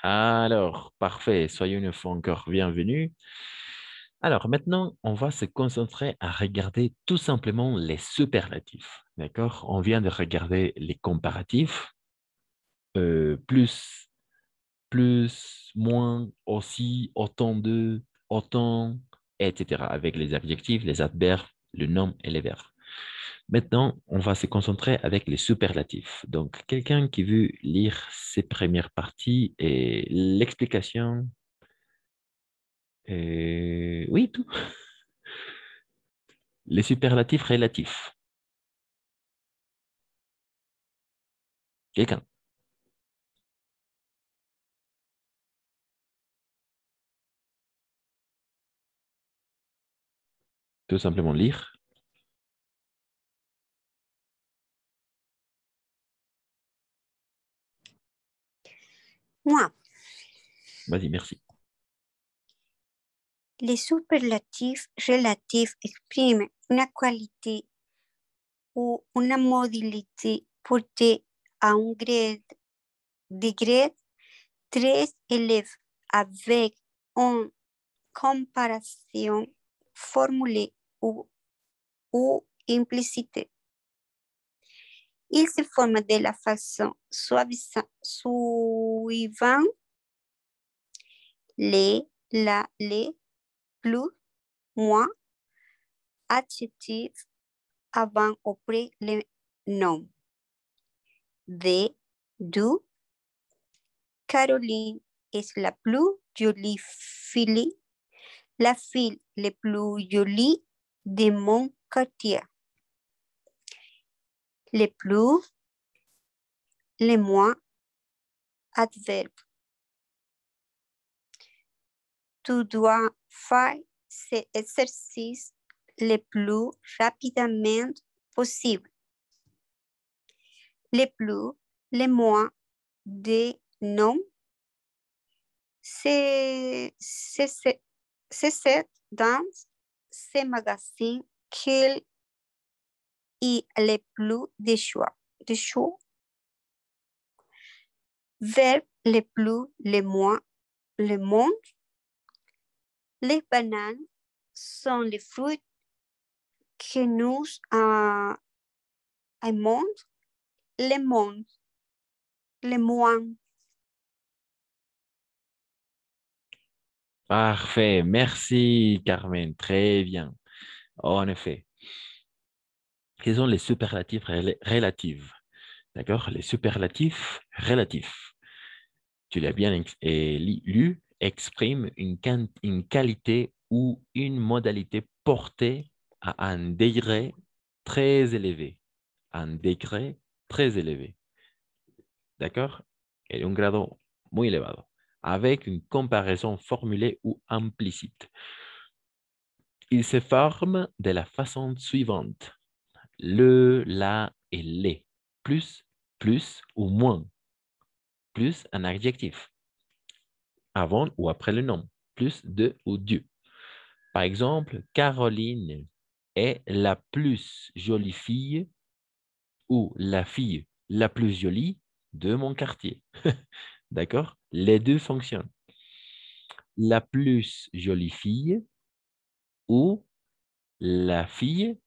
Alors, parfait. Soyez une fois encore bienvenus. Alors, maintenant, on va se concentrer à regarder tout simplement les superlatifs. D'accord? On vient de regarder les comparatifs, plus, plus, moins, aussi, autant de, autant, etc. Avec les adjectifs, les adverbes, le nom et les verbes. Maintenant, on va se concentrer avec les superlatifs. Donc, quelqu'un qui veut lire ces premières parties et l'explication. Oui, tout. Les superlatifs relatifs. Quelqu'un. Tout simplement lire. Moi, Vas-y, merci. les superlatifs relatifs expriment une qualité ou une modalité portée à un degré très élevé avec une comparaison formulée ou implicite. Il se forme de la façon suivant les, plus, moins, adjectifs avant ou après le nom. De, du, Caroline est la plus jolie fille, la fille la plus jolie de mon quartier. Le plus, le moins, adverbe. Tu dois faire cet exercice le plus rapidement possible. Le plus, le moins de noms, c'est dans ce magasin qu'il y a le plus de choix. Vers le plus, le moins, le monde. Les bananes sont les fruits que nous aimons. Le monde, le moins. Parfait. Merci, Carmen. Très bien. En effet. Quels sont les superlatifs relatifs? D'accord? Les superlatifs relatifs. Tu l'as bien lu, expriment une qualité ou une modalité portée à un degré très élevé. Un degré très élevé. ¿D'accord? Et un grado muy elevado. Avec une comparaison formulée ou implicite. Il se forme de la façon suivante. Le, la et les. Plus, plus ou moins. Plus un adjectif. Avant ou après le nom. Plus de ou du. Par exemple, Caroline est la plus jolie fille ou la fille la plus jolie de mon quartier. D'accord? Les deux fonctionnent. La plus jolie fille ou la fille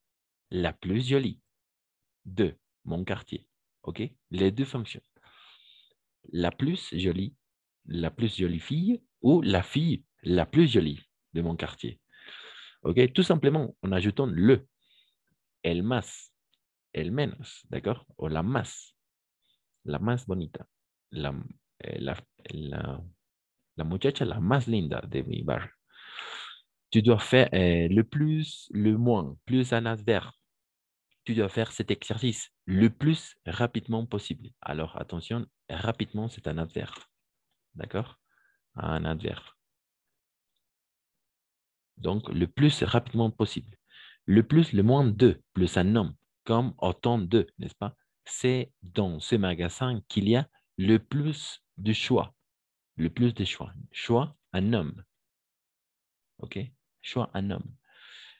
la plus jolie de mon quartier. OK? Les deux fonctionnent. La plus jolie fille ou la fille la plus jolie de mon quartier. OK? Tout simplement en ajoutant le, el más, el menos, d'accord? O la más bonita, la, la, la, la muchacha la más linda de mi barrio. Tu dois faire le plus, le moins, plus un adverbe. Tu dois faire cet exercice le plus rapidement possible. Alors, attention, rapidement, c'est un adverbe. D'accord? Un adverbe. Donc, le plus rapidement possible. Le plus, le moins de, plus un nom, comme autant de, n'est-ce pas? C'est dans ce magasin qu'il y a le plus de choix. Le plus de choix. Choix, un homme. OK? Choix, un homme.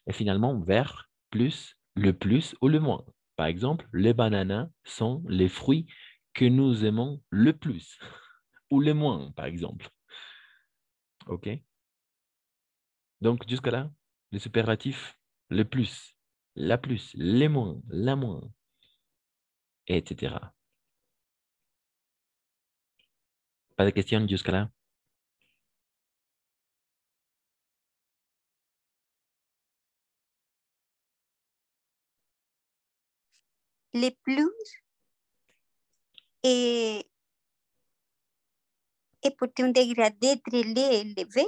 Et finalement, vers, plus, le plus ou le moins. Par exemple, les bananes sont les fruits que nous aimons le plus. ou le moins, par exemple. OK? Donc, jusqu'à là, le superlatif, le plus, la plus, les moins, la moins, etc. Pas de questions jusqu'à là? Les plus est, est porté un dégradé très élevé.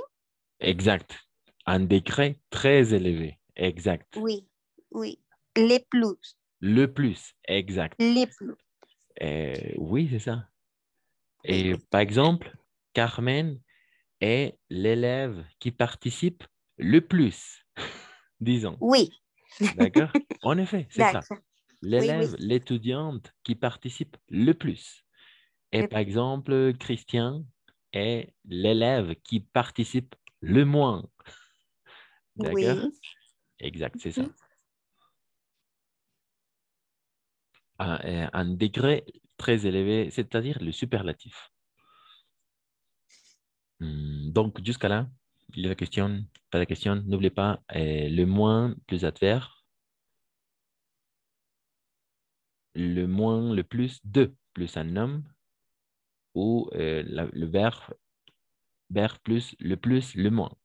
Exact. Un degré très élevé. Exact. Oui, oui. Les plus, Le plus. Exact. les plus. Oui, c'est ça. Oui, Et oui. par exemple, Carmen est l'élève qui participe le plus, disons. Oui, D'accord? En effet, c'est ça. d'accord. Oui, oui. L'élève, l'étudiante qui participe le plus. Et Le par plus. exemple, Christian est l'élève qui participe le moins. D'accord? Oui. Exact, c'est ça. Mhm. Un degré très élevé, c'est-à-dire le superlatif. Donc, jusqu'à là, il y a la question, pas la question, n'oubliez pas le moins plus adverbe, le moins, le plus, de plus un homme, ou le verbe plus, le moins.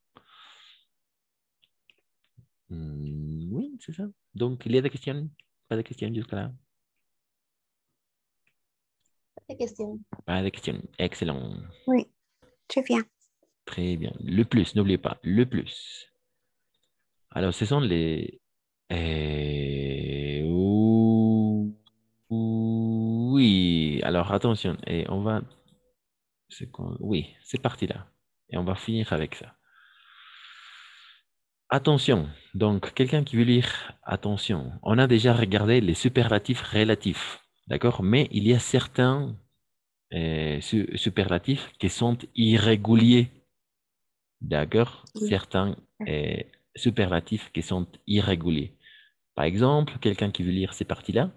Oui, c'est ça. Donc, il y a des questions, pas de questions jusqu'à là. La question. Pas de questions. Excellent. Oui, très bien. Très bien. Le plus, n'oubliez pas, le plus. Alors, ce sont les... Oui, alors attention, et on va... Oui, c'est parti là. Et on va finir avec ça. Attention, donc quelqu'un qui veut lire, attention, on a déjà regardé les superlatifs relatifs, d'accord? Mais il y a certains superlatifs qui sont irréguliers, d'accord? Oui. Certains euh, superlatifs qui sont irréguliers. Par exemple, quelqu'un qui veut lire ces parties-là,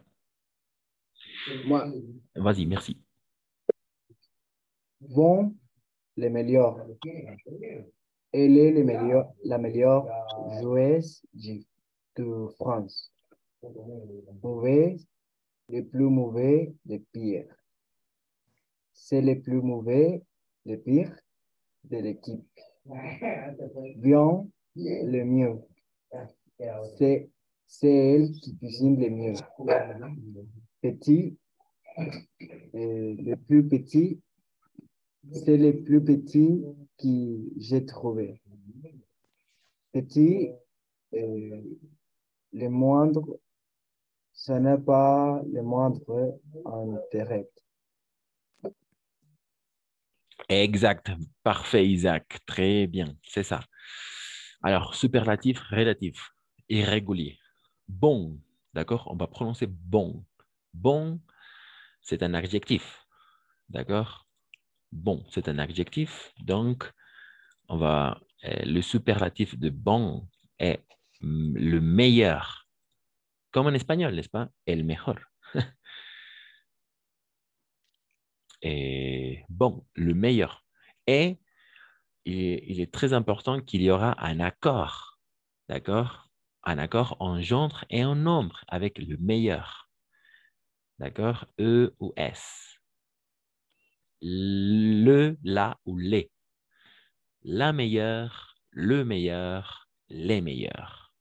Moi, vas-y, merci. bon, les meilleurs. Elle est la meilleure joueuse de France. Mauvais, le plus mauvais, le pire. C'est le plus mauvais, le pire de l'équipe. Bien, le mieux. C'est, c'est elle qui cuisine le mieux. Petit, le plus petit, c'est le plus petit que j'ai trouvé. Petit, euh, le moindre, ce n'est pas le moindre intérêt. Exact, parfait, Isaac. Très bien, c'est ça. Alors, superlatif, relatif, irrégulier. Bon, d'accord? On va prononcer bon. Bon, c'est un adjectif, d'accord? Bon, c'est un adjectif. Donc, le superlatif de bon est le meilleur. Comme en espagnol, n'est-ce pas? El mejor. Et bon, le meilleur. Et il est très important qu'il y aura un accord, d'accord? Un accord en genre et en nombre avec le meilleur, d'accord? E ou S. Le, la ou les. La meilleure, le meilleur, les meilleurs.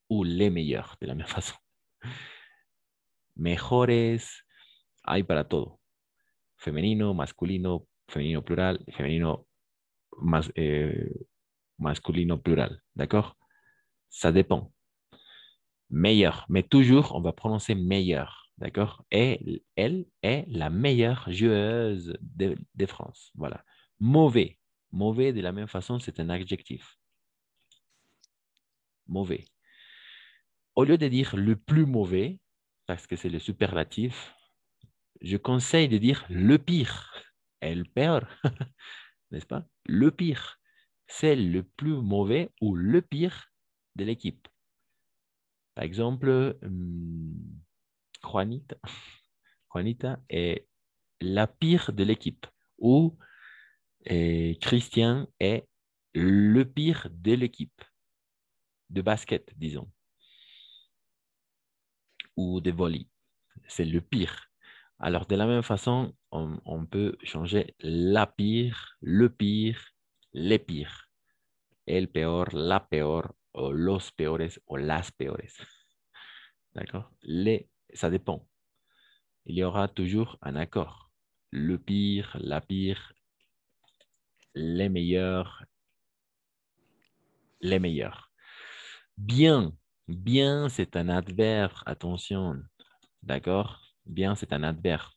Ou les meilleurs, de la même façon. Mejores, hay para todo. Femenino, masculino, femenino plural, femenino masculino plural, d'accord? Ça dépend. Meilleur, mais toujours, on va prononcer meilleur, d'accord? Et elle est la meilleure joueuse de France, voilà. Mauvais, mauvais de la même façon, c'est un adjectif. Mauvais. Au lieu de dire le plus mauvais, parce que c'est le superlatif, je conseille de dire le pire. El peor, n'est-ce pas? Le pire. C'est le plus mauvais ou le pire de l'équipe. Par exemple, Juanita, Juanita est la pire de l'équipe ou Et Christian est le pire de l'équipe de basket, disons, ou de volley. C'est le pire. Alors, de la même façon, on peut changer la pire, le pire, les pires. El peor, la peor, o los peores, o las peores. D'accord? Ça dépend. Il y aura toujours un accord. Le pire, la pire, les meilleurs, les meilleurs. Bien, bien, c'est un adverbe, attention. D'accord? Bien, c'est un adverbe.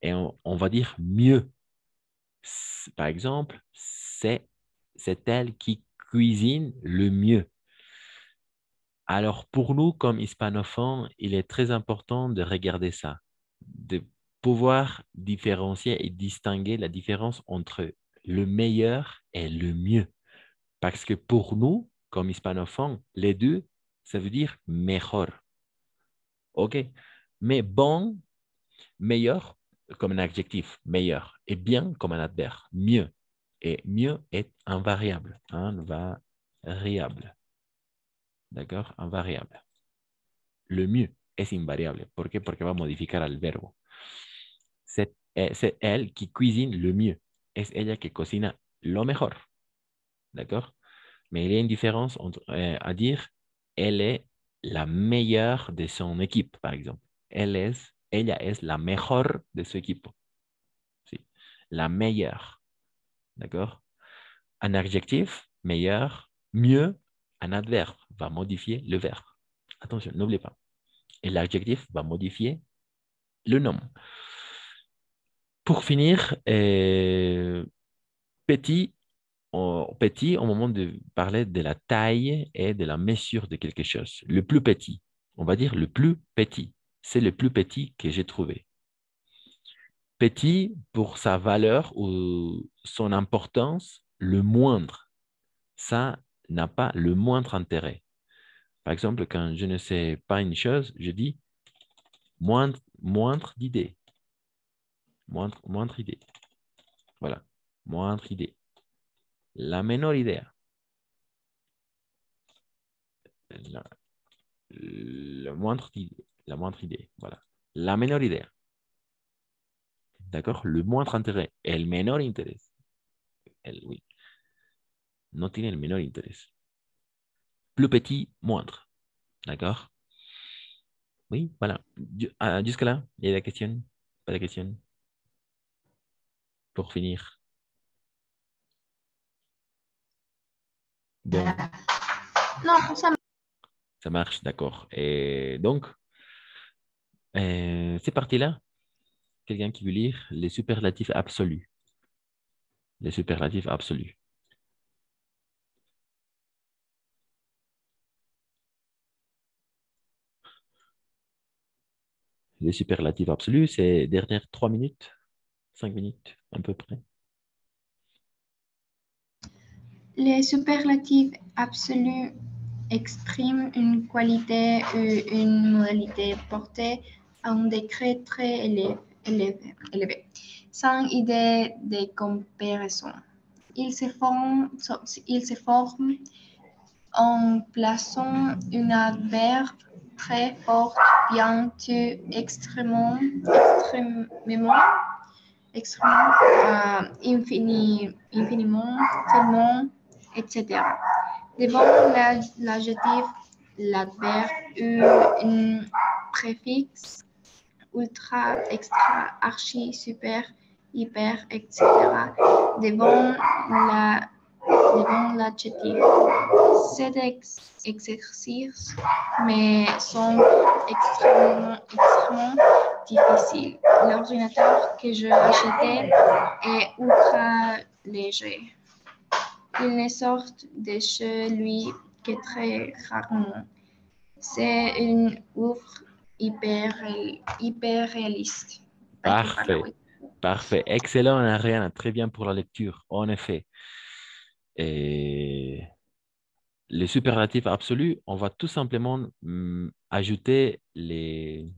Et on va dire mieux. Par exemple, c'est elle qui cuisine le mieux. Alors, pour nous, comme hispanophones, il est très important de regarder ça, de pouvoir différencier et distinguer la différence entre le meilleur et le mieux. Parce que pour nous, comme hispanophones, les deux, ça veut dire mejor. OK? Mais bon, meilleur comme un adjectif, meilleur, et bien comme un adverbe, mieux. Et mieux est invariable, invariable. D'accord? Invariable. Le mieux es invariable. ¿Por qué? Porque va a modificar al verbo. C'est elle qui cuisine le mieux. Es ella que cocina lo mejor. D'accord? Mais il y a une différence à dire, elle est la meilleure de son équipe, par exemple. Ella es la mejor de su equipo. Sí. La meilleure. D'accord? Un adjectif, meilleur, mieux, un adverbe va modifier le verbe. Attention, n'oubliez pas. Et l'adjectif va modifier le nom. Pour finir, petit, petit, au moment de parler de la taille et de la mesure de quelque chose. Le plus petit, on va dire le plus petit. C'est le plus petit que j'ai trouvé. Petit pour sa valeur ou son importance, le moindre. Ça n'a pas le moindre intérêt. Par exemple, quand je ne sais pas une chose, je dis moindre d'idée. Moindre idée. Voilà. Moindre idée. La menor idea. La, la moindre idée. Voilà. La menor idea. D'accord? Le moindre intérêt. El menor interés. Oui. No tiene el menor interés. Plus petit, moindre. D'accord? Oui, voilà. Jusque-là, il y a la question? Pas la question? Pour finir. Bon, Non, ça marche, d'accord. Et donc, c'est parti là. Quelqu'un qui veut lire les superlatifs absolus. Les superlatifs absolus. Les superlatifs absolus, c'est dernières 3 minutes, 5 minutes à peu près. les superlatifs absolus expriment une qualité ou une modalité portée à un degré très élevé, sans idée de comparaison. Ils se forment en plaçant un adverbe très fort, bien que extrêmement, infiniment, tellement, etc. Devant l'adjectif, l'adverbe ou un préfixe ultra, extra, archi, super, hyper, etc. Devant l'adjectif. Cet exercice me semble extrêmement difficile. L'ordinateur que j'ai acheté est ultra léger. Il ne sort de chez lui que très rarement. C'est une œuvre hyper réaliste. Parfait. Parfait. Excellent, Ariane. Très bien pour la lecture. En effet. Et les superlatifs absolus, on va tout simplement ajouter les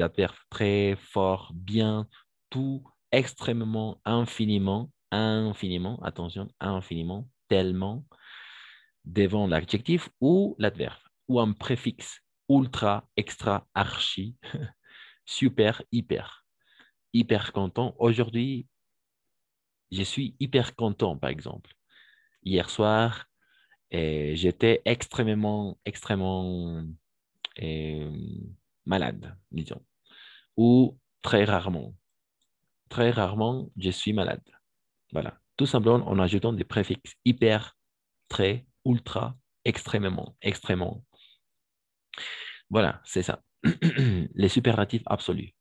adverbes très, fort, bien, tout extrêmement, infiniment, infiniment, attention, infiniment, tellement, devant l'adjectif ou l'adverbe, ou un préfixe, ultra, extra, archi, super, hyper. Hyper content. Aujourd'hui, je suis hyper content, par exemple. Hier soir, j'étais extrêmement, extrêmement euh, malade, disons. Ou très rarement. Très rarement, je suis malade. Voilà. Tout simplement en ajoutant des préfixes hyper, très, ultra, extrêmement, extrêmement. Voilà, c'est ça. Les superlatifs absolus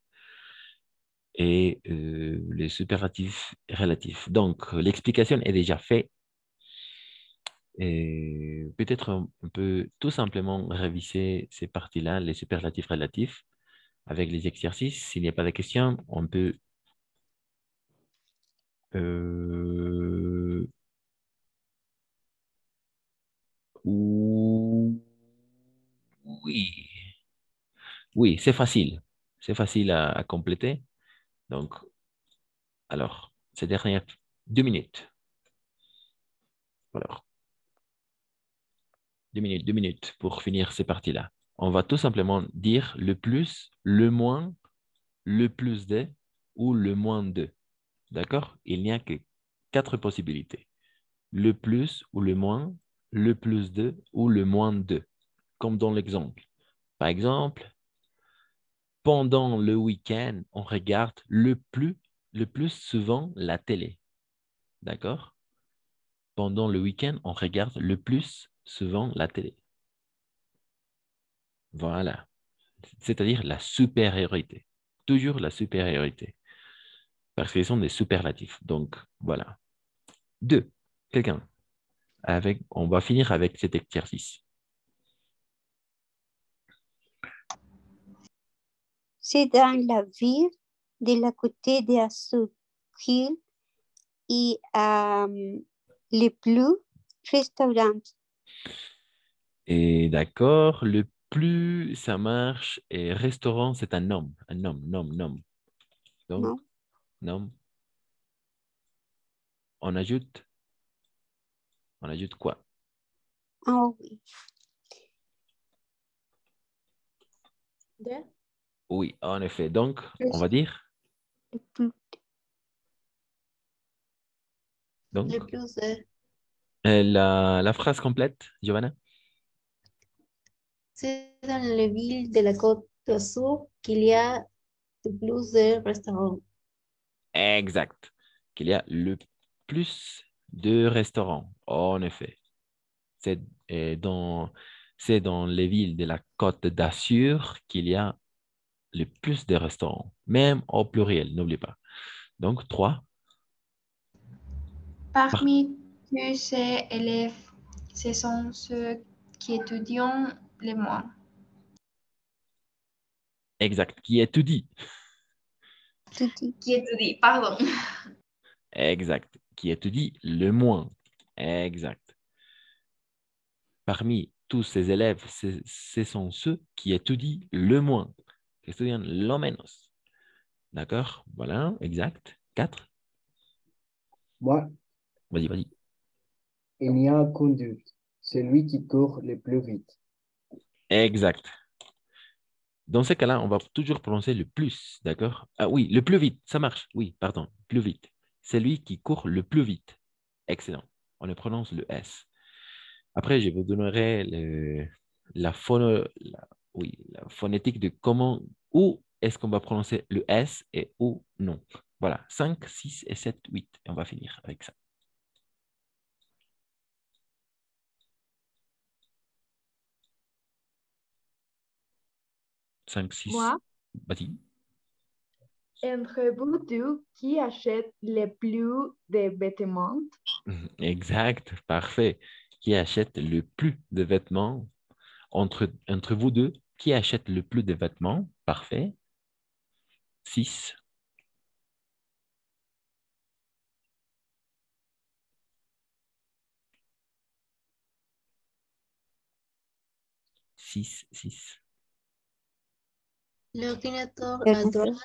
et les superlatifs relatifs. Donc, l'explication est déjà faite. Et peut-être on peut tout simplement réviser ces parties-là, les superlatifs relatifs, avec les exercices. S'il n'y a pas de questions, on peut... euh, oui, oui, c'est facile. C'est facile à compléter. Donc, alors, ces dernières 2 minutes. Alors, 2 minutes pour finir ces parties-là. On va tout simplement dire le plus, le moins, le plus de ou le moins de. D'accord? Il n'y a que 4 possibilités. Le plus ou le moins, le plus de ou le moins de. Comme dans l'exemple. Par exemple, pendant le week-end, on regarde le plus souvent la télé. D'accord? Pendant le week-end, on regarde le plus souvent la télé. Voilà. C'est-à-dire la supériorité. Toujours la supériorité. Parce qu'ils sont des superlatifs. Donc, voilà. Deux. Quelqu'un. On va finir avec cet exercice. C'est dans la ville de la côté de Azul Hill et les plus restaurants. Et d'accord, le plus ça marche, et restaurant, c'est un nom. Un nom, nom, nom. Donc, Non? nom. On ajoute, on ajoute quoi? Ah oui. Oui, en effet. Donc, on va dire. Le plus, Donc, le plus de... la phrase complète, Giovanna? C'est dans les villes de la côte Azul qu'il y a de plus de restaurants. Exact. Qu'il y a le plus de restaurants. En effet. C'est dans, c'est dans les villes de la Côte d'Azur qu'il y a le plus de restaurants, même au pluriel, n'oublie pas. Donc, 3. Parmi tous ces élèves, ce sont ceux qui étudient le moins. Exact. Qui étudie. Tout dit. Qui étudient, pardon. Exact. Qui étudie le moins. Exact. Parmi tous ces élèves, ce sont ceux qui étudient le moins. Qui étudient lo menos. D'accord? Voilà, exact. 4. Moi, Vas-y, vas-y. il n'y a un conduite, celui qui court le plus vite. Exact. Dans ce cas-là, on va toujours prononcer le plus, d'accord? Ah oui, le plus vite, ça marche. Oui, pardon, plus vite. C'est lui qui court le plus vite. Excellent. On le prononce le S. Après, je vous donnerai oui, la phonétique de comment, où est-ce qu'on va prononcer le S et où non. Voilà, 5, 6 et 7, 8. Et on va finir avec ça. 5, 6. Moi, Vas-y. entre vous deux, qui achète le plus de vêtements? Exact, parfait. Qui achète le plus de vêtements entre vous deux? Qui achète le plus de vêtements? Parfait. 6. 6, 6. L'ordinateur L'ordinateur. adore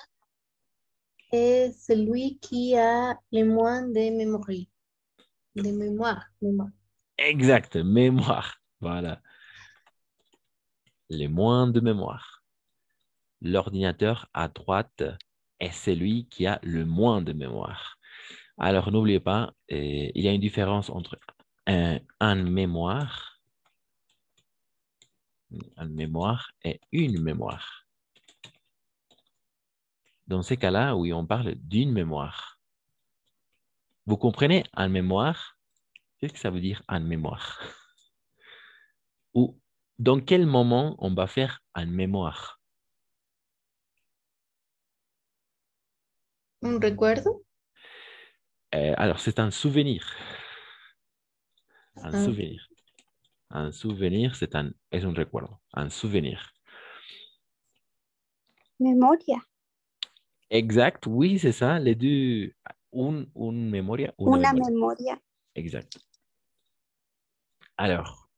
est celui qui a le moins de mémoire. Mémoire. Exact, mémoire. Voilà. Les moins de mémoire. L'ordinateur à droite est celui qui a le moins de mémoire. Alors, n'oubliez pas, il y a une différence entre un mémoire et une mémoire. Dans ces cas-là, oui, on parle d'une mémoire. Vous comprenez, un mémoire? Qu'est-ce que ça veut dire, un mémoire? Ou dans quel moment on va faire un mémoire? Un recuerdo. Alors, c'est un souvenir. Un Ah, souvenir. Un souvenir, c'est un recuerdo. Un souvenir. Memoria. Exact, oui, c'est ça. Les deux. Une mémoire, une Una mémoire. memoria. Exact. Alors,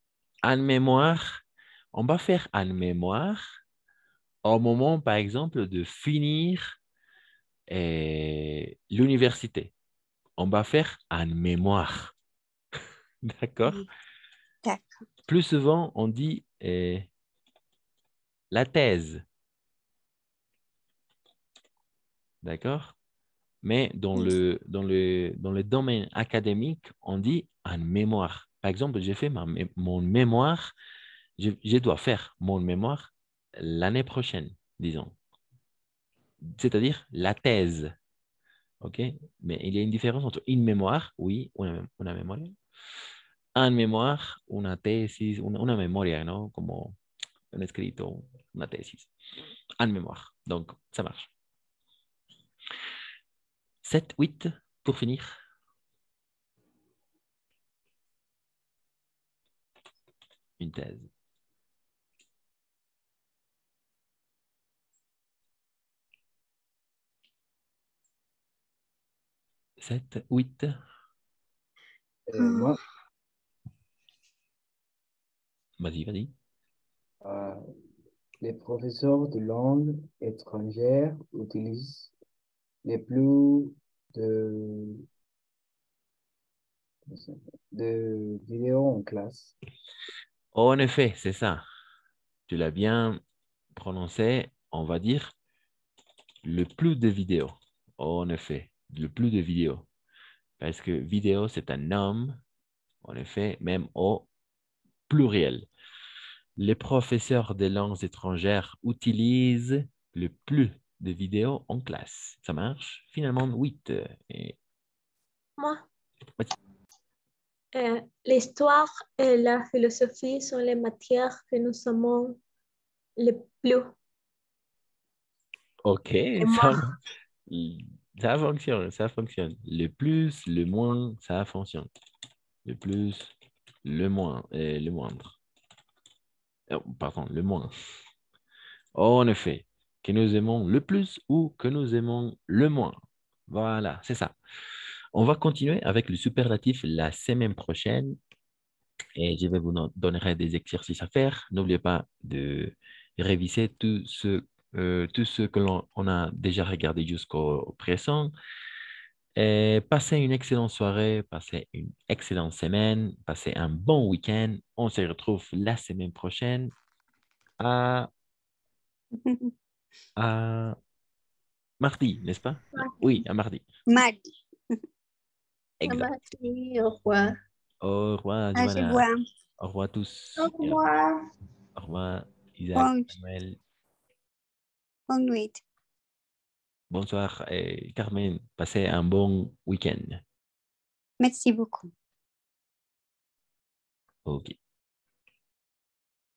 un mémoire, on va faire un mémoire au moment, par exemple, de finir l'université. On va faire un mémoire. D'accord? D'accord. Plus souvent, on dit la thèse. D'accord? Mais dans le domaine académique, on dit un mémoire. Par exemple, j'ai fait mon mémoire, je dois faire mon mémoire l'année prochaine, disons. C'est-à-dire la thèse. OK? Mais il y a une différence entre une mémoire, oui, una memoria, un mémoire, una tesis, una memoria, ¿no? Como un escrito, una tesis. Un mémoire. Donc, ça marche. 7, 8, pour finir. Une thèse. Sept, 8. Moi, Vas-y, vas-y. les professeurs de langue étrangère utilisent les plus de vidéos en classe. En effet, c'est ça. Tu l'as bien prononcé. On va dire le plus de vidéos. En effet, le plus de vidéos. Parce que vidéo, c'est un nom, en effet, même au pluriel. Les professeurs des langues étrangères utilisent le plus de vidéos en classe. Ça marche? Finalement, 8. moi. Vas-y. L'histoire et la philosophie sont les matières que nous aimons le plus. OK, Et moi, ça fonctionne, ça fonctionne. Le plus, le moins, ça fonctionne. Le plus, le moins, le moindre. Oh, pardon, le moins. En effet, que nous aimons le plus ou que nous aimons le moins. Voilà, c'est ça. On va continuer avec le superlatif la semaine prochaine et je vais vous donner des exercices à faire. N'oubliez pas de réviser tout ce que l'on a déjà regardé jusqu'au présent. Et passez une excellente soirée, passez une excellente semaine, passez un bon week-end. On se retrouve la semaine prochaine à, à mardi, n'est-ce pas? Oui, à mardi. Mardi. Exact. merci, au revoir. Au revoir, Au Giovanna. revoir. Au revoir à tous. Au revoir. Au revoir, Isaac, Bon, Manuel. bonne nuit. Bonsoir, Carmen. Passez un bon week-end. Merci beaucoup. OK.